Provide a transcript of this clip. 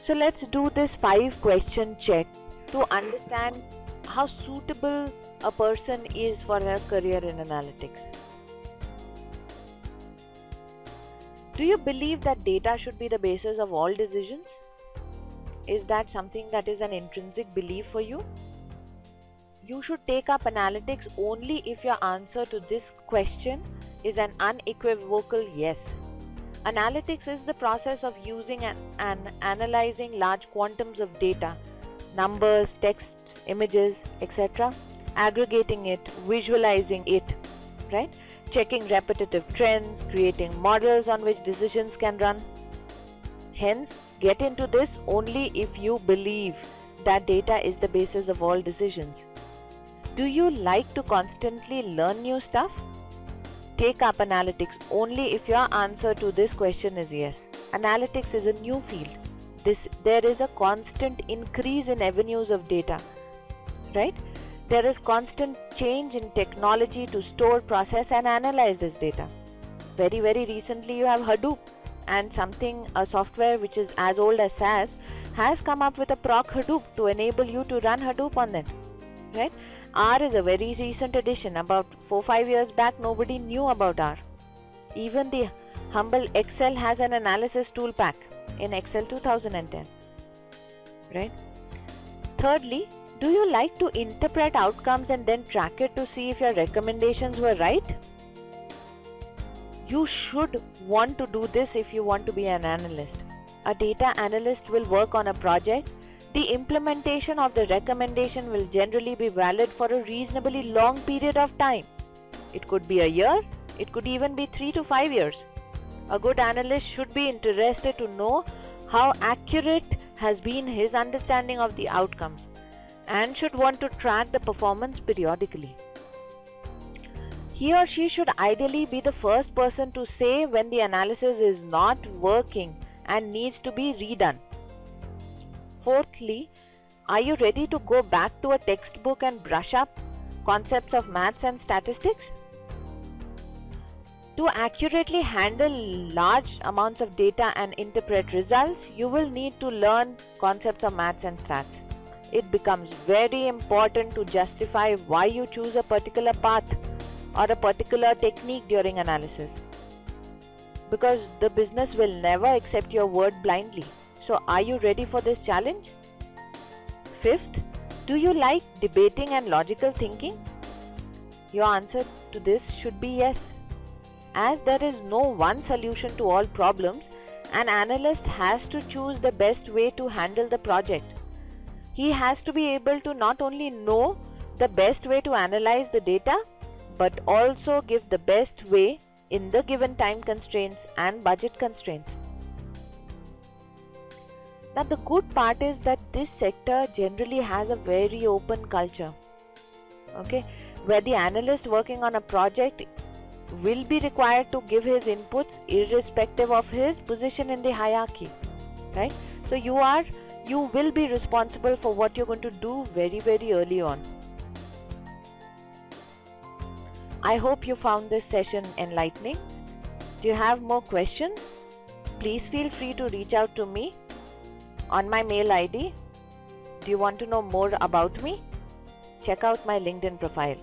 So let's do this 5-question check to understand how suitable a person is for a career in analytics. Do you believe that data should be the basis of all decisions? Is that something that is an intrinsic belief for you? You should take up analytics only if your answer to this question is an unequivocal yes. Analytics is the process of using and analyzing large quantums of data, numbers, text, images, etc., aggregating it, visualizing it, right? Checking repetitive trends, creating models on which decisions can run. Hence, get into this only if you believe that data is the basis of all decisions. Do you like to constantly learn new stuff? Take up analytics only if your answer to this question is yes. Analytics is a new field. There is a constant increase in avenues of data, right? There is constant change in technology to store, process and analyze this data. Very recently you have Hadoop, and a software which is as old as SAS has come up with a proc Hadoop to enable you to run Hadoop on it, right? R is a very recent addition. About 4-5 years back nobody knew about R. Even the humble Excel has an analysis tool pack in Excel 2010, right? Thirdly, do you like to interpret outcomes and then track it to see if your recommendations were right? You should want to do this if you want to be an analyst. A data analyst will work on a project. The implementation of the recommendation will generally be valid for a reasonably long period of time. It could be a year, it could even be 3 to 5 years. A good analyst should be interested to know how accurate has been his understanding of the outcomes and should want to track the performance periodically. He or she should ideally be the first person to say when the analysis is not working and needs to be redone. Fourthly, are you ready to go back to a textbook and brush up concepts of maths and statistics? To accurately handle large amounts of data and interpret results, you will need to learn concepts of maths and stats. It becomes very important to justify why you choose a particular path or a particular technique during analysis, because the business will never accept your word blindly. So are you ready for this challenge? Fifth, do you like debating and logical thinking? Your answer to this should be yes. As there is no one solution to all problems, an analyst has to choose the best way to handle the project. He has to be able to not only know the best way to analyze the data, but also give the best way in the given time constraints and budget constraints. Now the good part is that this sector generally has a very open culture, okay, where the analyst working on a project will be required to give his inputs irrespective of his position in the hierarchy, right? So you will be responsible for what you're going to do very early on. I hope you found this session enlightening. Do you have more questions? Please feel free to reach out to me on my mail ID. Do you want to know more about me? Check out my LinkedIn profile.